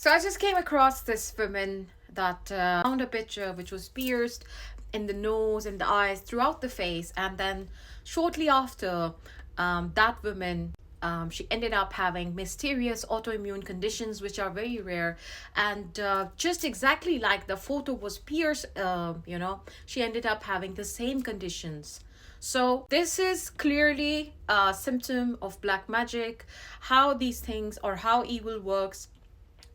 So I just came across this woman that found a picture which was pierced in the nose and the eyes throughout the face, and then shortly after, that woman, she ended up having mysterious autoimmune conditions which are very rare, and just exactly like the photo was pierced, she ended up having the same conditions. So this is clearly a symptom of black magic, how these things or how evil works.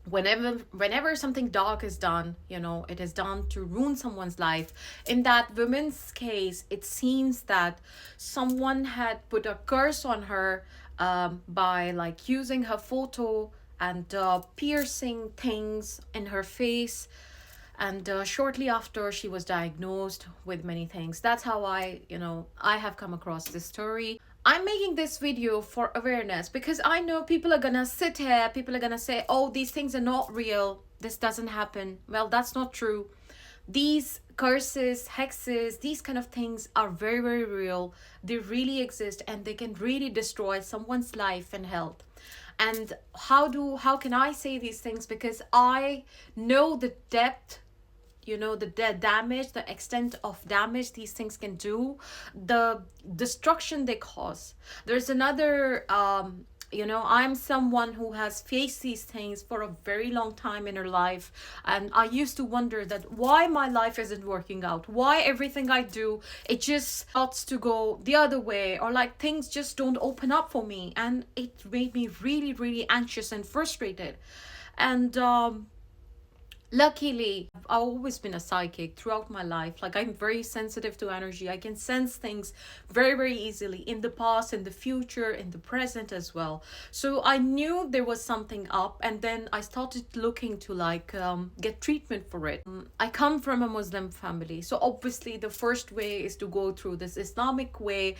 Whenever something dark is done, it is done to ruin someone's life. In that woman's case, it seems that someone had put a curse on her, by like using her photo and piercing things in her face, and shortly after she was diagnosed with many things. That's how I have come across this story. I'm making this video for awareness because I know people are gonna sit here, people are gonna say, oh, these things are not real, this doesn't happen. Well, that's not true. These curses, hexes, these kind of things are very, very real. They really exist, and they can really destroy someone's life and health. And how can I say these things? Because I know the depth, the damage, the extent of damage these things can do, the destruction they cause. There's another, I'm someone who has faced these things for a very long time in her life, and I used to wonder that why my life isn't working out, why everything I do, it just starts to go the other way, or like things just don't open up for me, and it made me really, really anxious and frustrated. And luckily, I've always been a psychic throughout my life. Like, I'm very sensitive to energy. I can sense things very, very easily in the past, in the future, in the present as well. So I knew there was something up, and then I started looking to get treatment for it. I come from a Muslim family, so obviously the first way is to go through this Islamic way.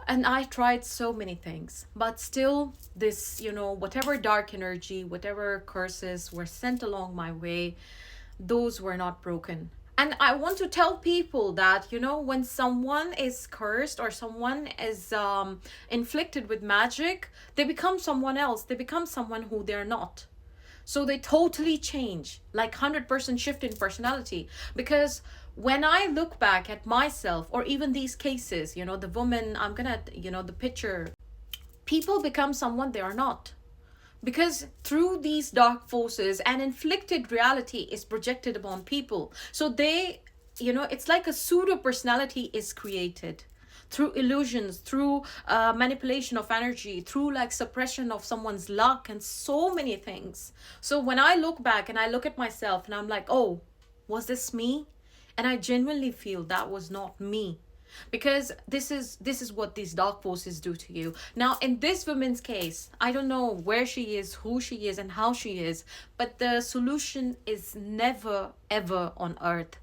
And I tried so many things, but still this, whatever dark energy, whatever curses were sent along my way, those were not broken. And I want to tell people that, when someone is cursed or someone is inflicted with magic, they become someone else. They become someone who they're not. So they totally change, like 100% shift in personality. Because when I look back at myself, or even these cases, the woman, the picture, people become someone they are not. Because through these dark forces, an inflicted reality is projected upon people. So they, it's like a pseudo personality is created through illusions, through manipulation of energy, through like suppression of someone's luck, and so many things. So when I look back and I look at myself and I'm like, oh, was this me? And I genuinely feel that was not me. Because this is what these dark forces do to you. Now, in this woman's case, I don't know where she is, who she is, and how she is, but the solution is never, ever on earth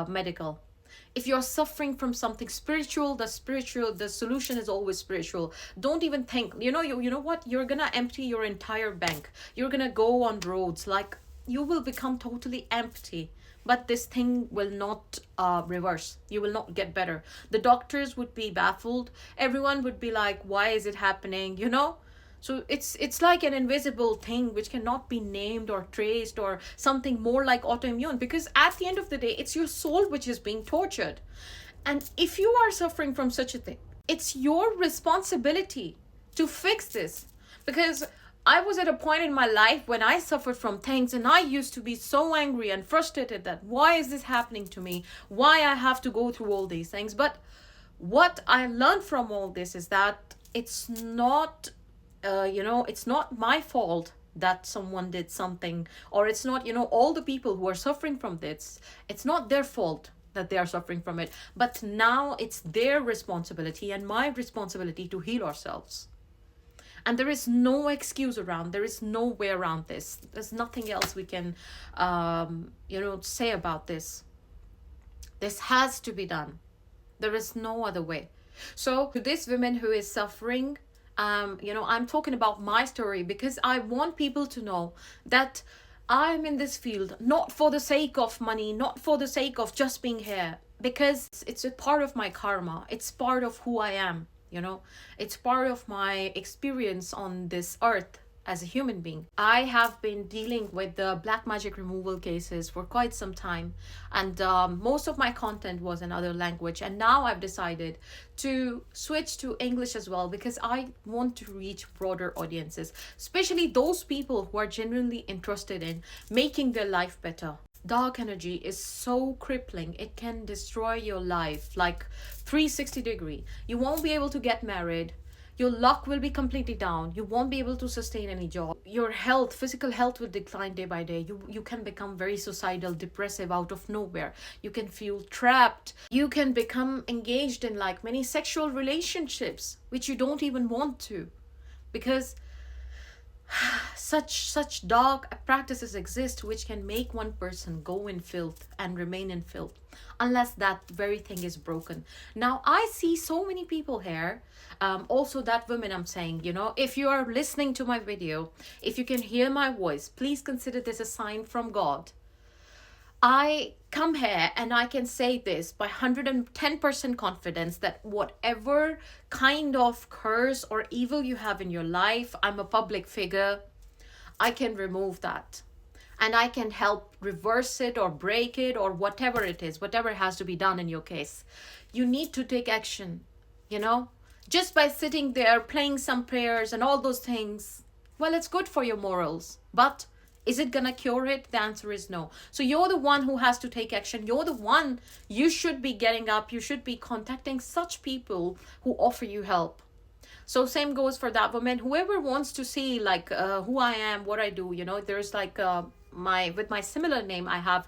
medical. If you're suffering from something spiritual, the solution is always spiritual. Don't even think, you know what? You're gonna empty your entire bank. You're gonna go on roads, like you will become totally empty. But this thing will not reverse. You will not get better. The doctors would be baffled. Everyone would be like, why is it happening? So it's like an invisible thing which cannot be named or traced, or something more like autoimmune, because at the end of the day, it's your soul which is being tortured. And if you are suffering from such a thing, it's your responsibility to fix this. Because I was at a point in my life when I suffered from things, and I used to be so angry and frustrated that why is this happening to me? Why I have to go through all these things? But what I learned from all this is that it's not it's not my fault that someone did something, or it's not, all the people who are suffering from this, it's not their fault that they are suffering from it. But now it's their responsibility and my responsibility to heal ourselves. And there is no excuse around. There is no way around this. There's nothing else we can, say about this. This has to be done. There is no other way. So to this woman who is suffering, I'm talking about my story because I want people to know that I'm in this field not for the sake of money, not for the sake of just being here, because it's a part of my karma. It's part of who I am. It's part of my experience on this earth. as a human being. I have been dealing with the black magic removal cases for quite some time, and most of my content was in other language. And now I've decided to switch to English as well because I want to reach broader audiences, especially those people who are genuinely interested in making their life better. Dark energy is so crippling, it can destroy your life like 360-degree. You won't be able to get married, your luck will be completely down, you won't be able to sustain any job, your health, physical health will decline day by day. You can become very suicidal, depressive out of nowhere. You can feel trapped, you can become engaged in like many sexual relationships which you don't even want to, because such dark practices exist which can make one person go in filth and remain in filth unless that very thing is broken. Now I see so many people here, also that women, I'm saying, if you are listening to my video, if you can hear my voice, please consider this a sign from God. I come here and I can say this by 110% confidence that whatever kind of curse or evil you have in your life, I'm a public figure, I can remove that. And I can help reverse it or break it or whatever it is, whatever has to be done in your case. You need to take action, you know? Just by sitting there playing some prayers and all those things, well, it's good for your morals. But is it gonna cure it? The answer is no. So you're the one who has to take action. You're the one, you should be getting up. You should be contacting such people who offer you help. So same goes for that woman. Whoever wants to see like who I am, what I do, there's like my similar name, I have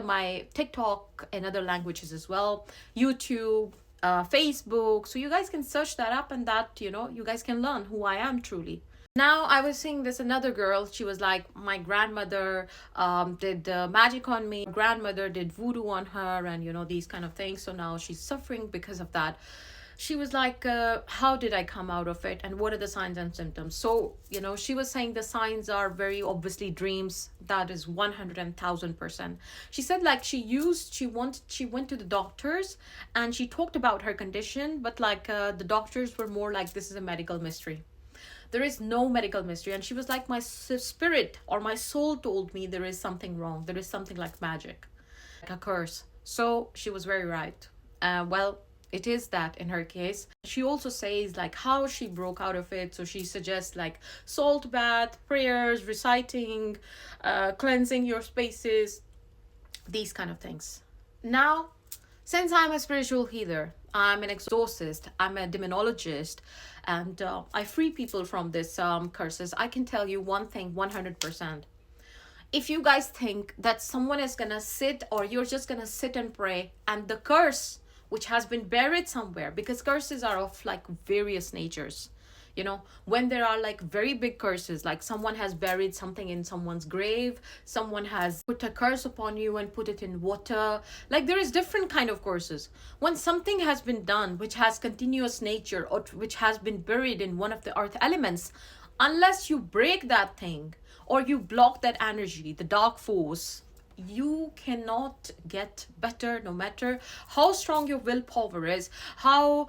my TikTok in other languages as well, YouTube, Facebook. So you guys can search that up, and that, you guys can learn who I am truly. Now I was seeing this another girl. She was like, my grandmother did magic on me. Grandmother did voodoo on her, and these kind of things. So now she's suffering because of that. She was like, how did I come out of it, and what are the signs and symptoms? So she was saying the signs are very obviously dreams. That is 100,000%. She said like she went to the doctors and she talked about her condition, but like the doctors were more like, this is a medical mystery. There is no medical mystery. And she was like, my spirit or my soul told me there is something wrong. There is something like magic, like a curse. So she was very right. Well, it is that in her case. She also says like how she broke out of it. So she suggests like salt bath, prayers, reciting, cleansing your spaces, these kind of things. Now, since I'm a spiritual healer, I'm an exorcist, I'm a demonologist, and I free people from this curses, I can tell you one thing 100%. If you guys think that someone is gonna sit, or you're just gonna sit and pray, and the curse which has been buried somewhere, because curses are of like various natures, when there are like very big curses, like someone has buried something in someone's grave, someone has put a curse upon you and put it in water, like there is different kind of curses. When something has been done which has continuous nature, or which has been buried in one of the earth elements, unless you break that thing or you block that energy, the dark force, you cannot get better, no matter how strong your willpower is, how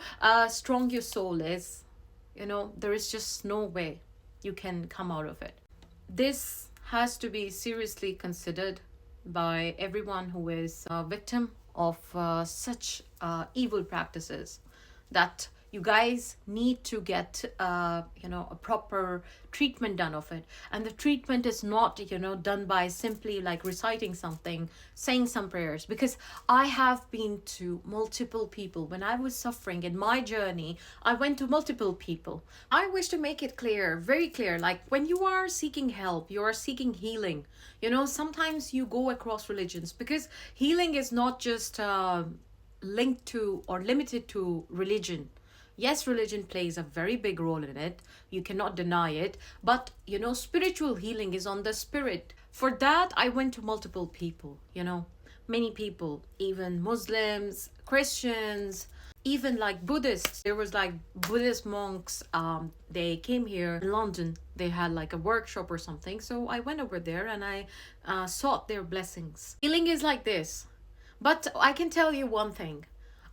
strong your soul is. There is just no way you can come out of it. This has to be seriously considered by everyone who is a victim of such evil practices, that you guys need to get a proper treatment done of it. And the treatment is not done by simply like reciting something, saying some prayers, because I have been to multiple people. When I was suffering in my journey, I went to multiple people. I wish to make it clear, very clear, like when you are seeking help, you are seeking healing, sometimes you go across religions, because healing is not just linked to or limited to religion. Yes, religion plays a very big role in it. You cannot deny it. But, spiritual healing is on the spirit. For that, I went to multiple people, many people, even Muslims, Christians, even like Buddhists. There was like Buddhist monks. They came here in London. They had like a workshop or something. So I went over there and I sought their blessings. Healing is like this. But I can tell you one thing.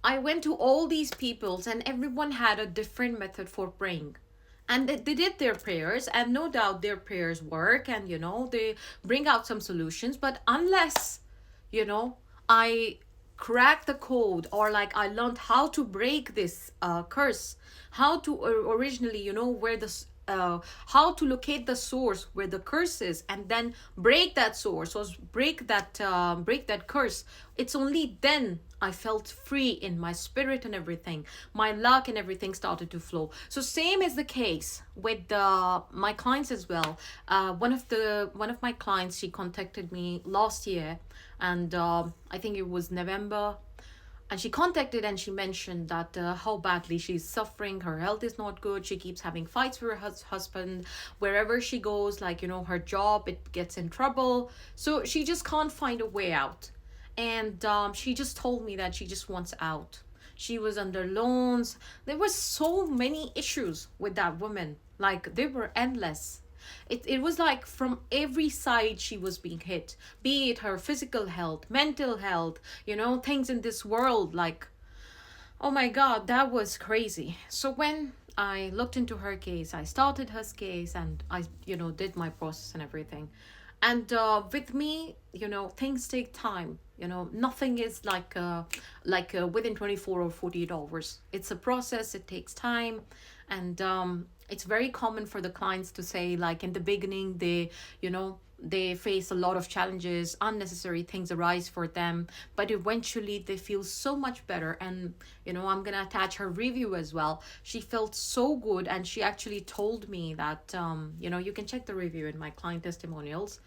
I went to all these peoples and everyone had a different method for praying. And they did their prayers, and no doubt their prayers work, and they bring out some solutions. But unless you know I cracked the code, or like I learned how to break this curse, how to originally, where how to locate the source where the curse is, and then break that source, or break that curse. It's only then I felt free in my spirit, and everything, my luck and everything started to flow. So same is the case with my clients as well. One of my clients, she contacted me last year, and I think it was November, and she contacted and she mentioned that how badly she's suffering, her health is not good, she keeps having fights with her husband wherever she goes, like her job, it gets in trouble, so she just can't find a way out. And she just told me that she just wants out. She was under loans. There were so many issues with that woman, like they were endless. It was like from every side she was being hit, be it her physical health, mental health, things in this world. Like, oh my God, that was crazy. So when I looked into her case, I started her case, and I, did my process and everything. And with me, things take time. Nothing is like within 24 or 48 hours. It's a process, it takes time. And it's very common for the clients to say, like, in the beginning, they face a lot of challenges, unnecessary things arise for them, but eventually they feel so much better. And I'm gonna attach her review as well. She felt so good, and she actually told me that you can check the review in my client testimonials.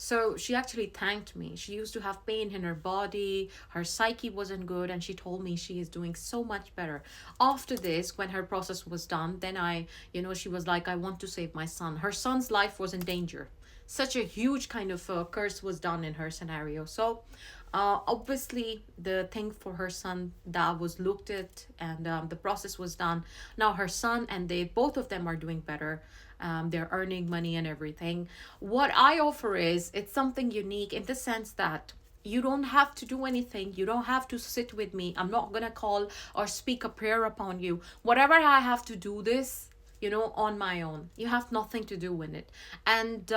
So she actually thanked me. She used to have pain in her body, her psyche wasn't good, and she told me she is doing so much better. After this, when her process was done, then she was like, I want to save my son. Her son's life was in danger. Such a huge kind of curse was done in her scenario. So, obviously, the thing for her son that was looked at, and the process was done. Now her son and they both of them are doing better. They're earning money and everything. What I offer is, it's something unique in the sense that you don't have to do anything. You don't have to sit with me. I'm not gonna call or speak a prayer upon you. Whatever I have to do this, on my own. You have nothing to do with it. And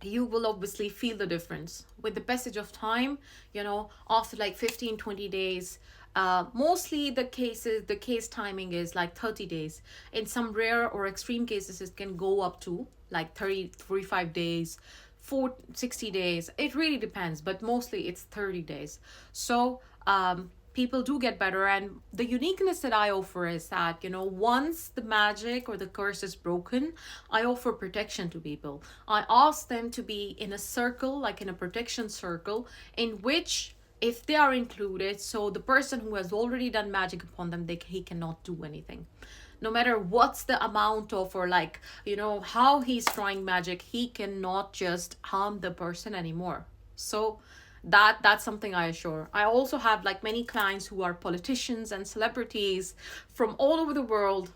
you will obviously feel the difference with the passage of time, after like 15, 20 days. Mostly the case timing is like 30 days. In some rare or extreme cases, it can go up to like 30, 45 days, 60 days. It really depends, but mostly it's 30 days. So people do get better. And the uniqueness that I offer is that, once the magic or the curse is broken, I offer protection to people. I ask them to be in a circle, like in a protection circle, in which, if they are included, so the person who has already done magic upon them, he cannot do anything. No matter what's the amount of, or like, how he's trying magic, he cannot just harm the person anymore. So that's something I assure. I also have like many clients who are politicians and celebrities from all over the world,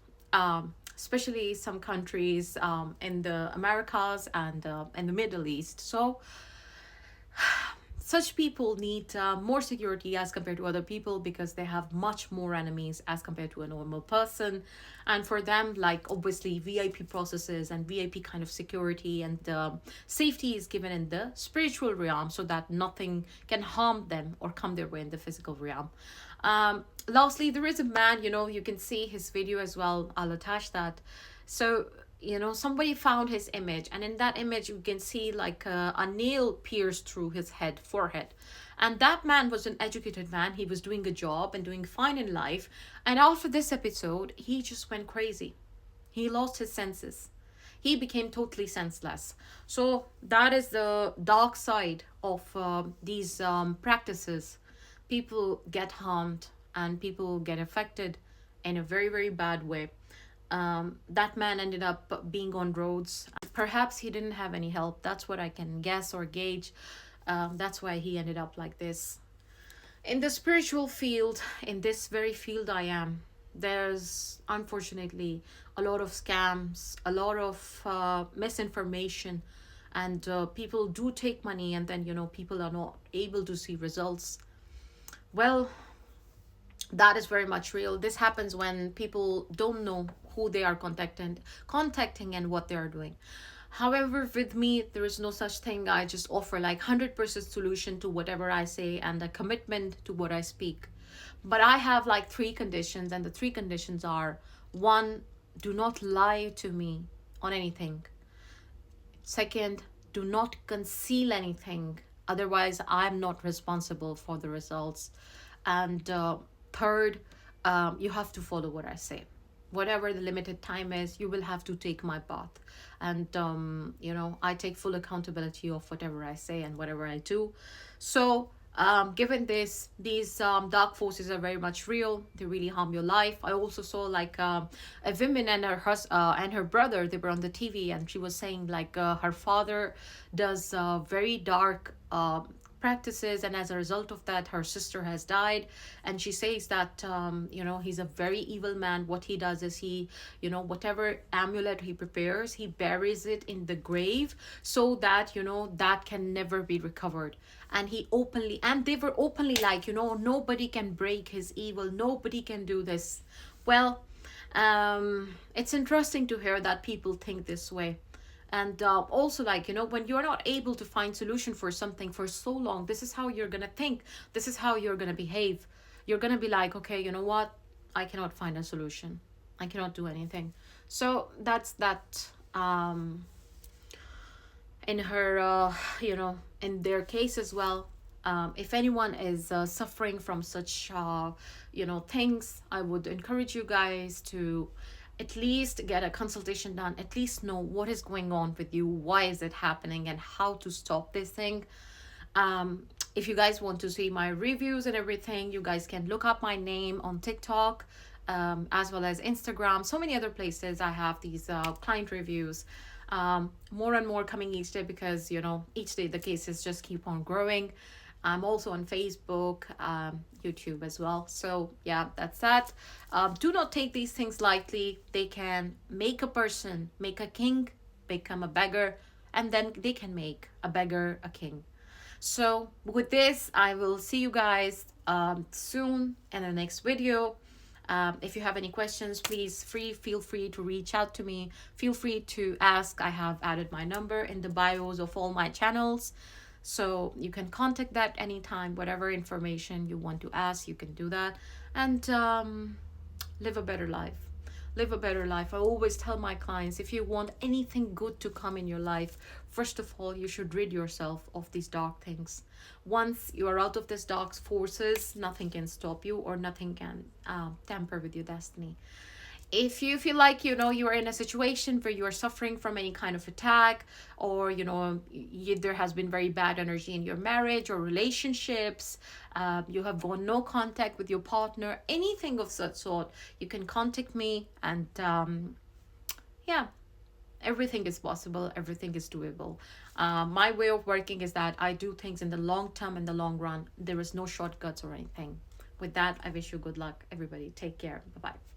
especially some countries in the Americas and in the Middle East. So such people need more security as compared to other people, because they have much more enemies as compared to a normal person. And for them, like, obviously VIP processes and VIP kind of security and safety is given in the spiritual realm, so that nothing can harm them or come their way in the physical realm. Lastly, there is a man, you can see his video as well. I'll attach that. So somebody found his image, and in that image you can see like a nail pierced through his forehead. And that man was an educated man. He was doing a job and doing fine in life. And after this episode, he just went crazy. He lost his senses. He became totally senseless. So that is the dark side of these practices. People get harmed and people get affected in a very, very bad way. That man ended up being on roads. Perhaps he didn't have any help. That's what I can guess or gauge. That's why he ended up like this. In the spiritual field, in this very field I am, there's unfortunately a lot of scams, a lot of misinformation, and people do take money, and then people are not able to see results. Well, That is very much real. This happens when people don't know who they are contacting and what they are doing. However, with me, there is no such thing. I just offer like 100% solution to whatever I say and a commitment to what I speak. But I have like three conditions, and the three conditions are: one, do not lie to me on anything. Second, do not conceal anything. Otherwise, I'm not responsible for the results. And third, you have to follow what I say. Whatever the limited time is, you will have to take my path. And, I take full accountability of whatever I say and whatever I do. So, given this, these dark forces are very much real. They really harm your life. I also saw like a woman and and her brother. They were on the TV, and she was saying like her father does very dark practices, and as a result of that her sister has died. And she says that he's a very evil man. What he does is he, whatever amulet he prepares, he buries it in the grave so that that can never be recovered. And he openly, and they were openly like, nobody can break his evil, nobody can do this. Well, it's interesting to hear that people think this way. And also, like, when you're not able to find solution for something for so long, this is how you're gonna think, this is how you're gonna behave. You're gonna be like, okay, you know what, I cannot find a solution, I cannot do anything. So that's that. In her in their case as well. If anyone is suffering from such things, I would encourage you guys to at least get a consultation done, at least know what is going on with you, why is it happening, and how to stop this thing. If you guys want to see my reviews and everything, you guys can look up my name on TikTok, as well as Instagram. So many other places I have these client reviews. More and more coming each day, because each day the cases just keep on growing. I'm also on Facebook, YouTube as well. So yeah, that's that. Do not take these things lightly. They can make a person, make a king, become a beggar, and then they can make a beggar a king. So with this, I will see you guys soon in the next video. If you have any questions, please feel free to reach out to me. Feel free to ask. I have added my number in the bios of all my channels, so you can contact that anytime. Whatever information you want to ask, you can do that. And live a better life. Live a better life. I always tell my clients, if you want anything good to come in your life, first of all, you should rid yourself of these dark things. Once you are out of these dark forces, nothing can stop you, or nothing can tamper with your destiny. If you feel like you are in a situation where you are suffering from any kind of attack, or there has been very bad energy in your marriage or relationships, you have gone no contact with your partner, anything of such sort, you can contact me. And yeah, everything is possible, everything is doable. My way of working is that I do things in the long term, in the long run. There is no shortcuts or anything. With that, I wish you good luck, everybody. Take care. Bye bye.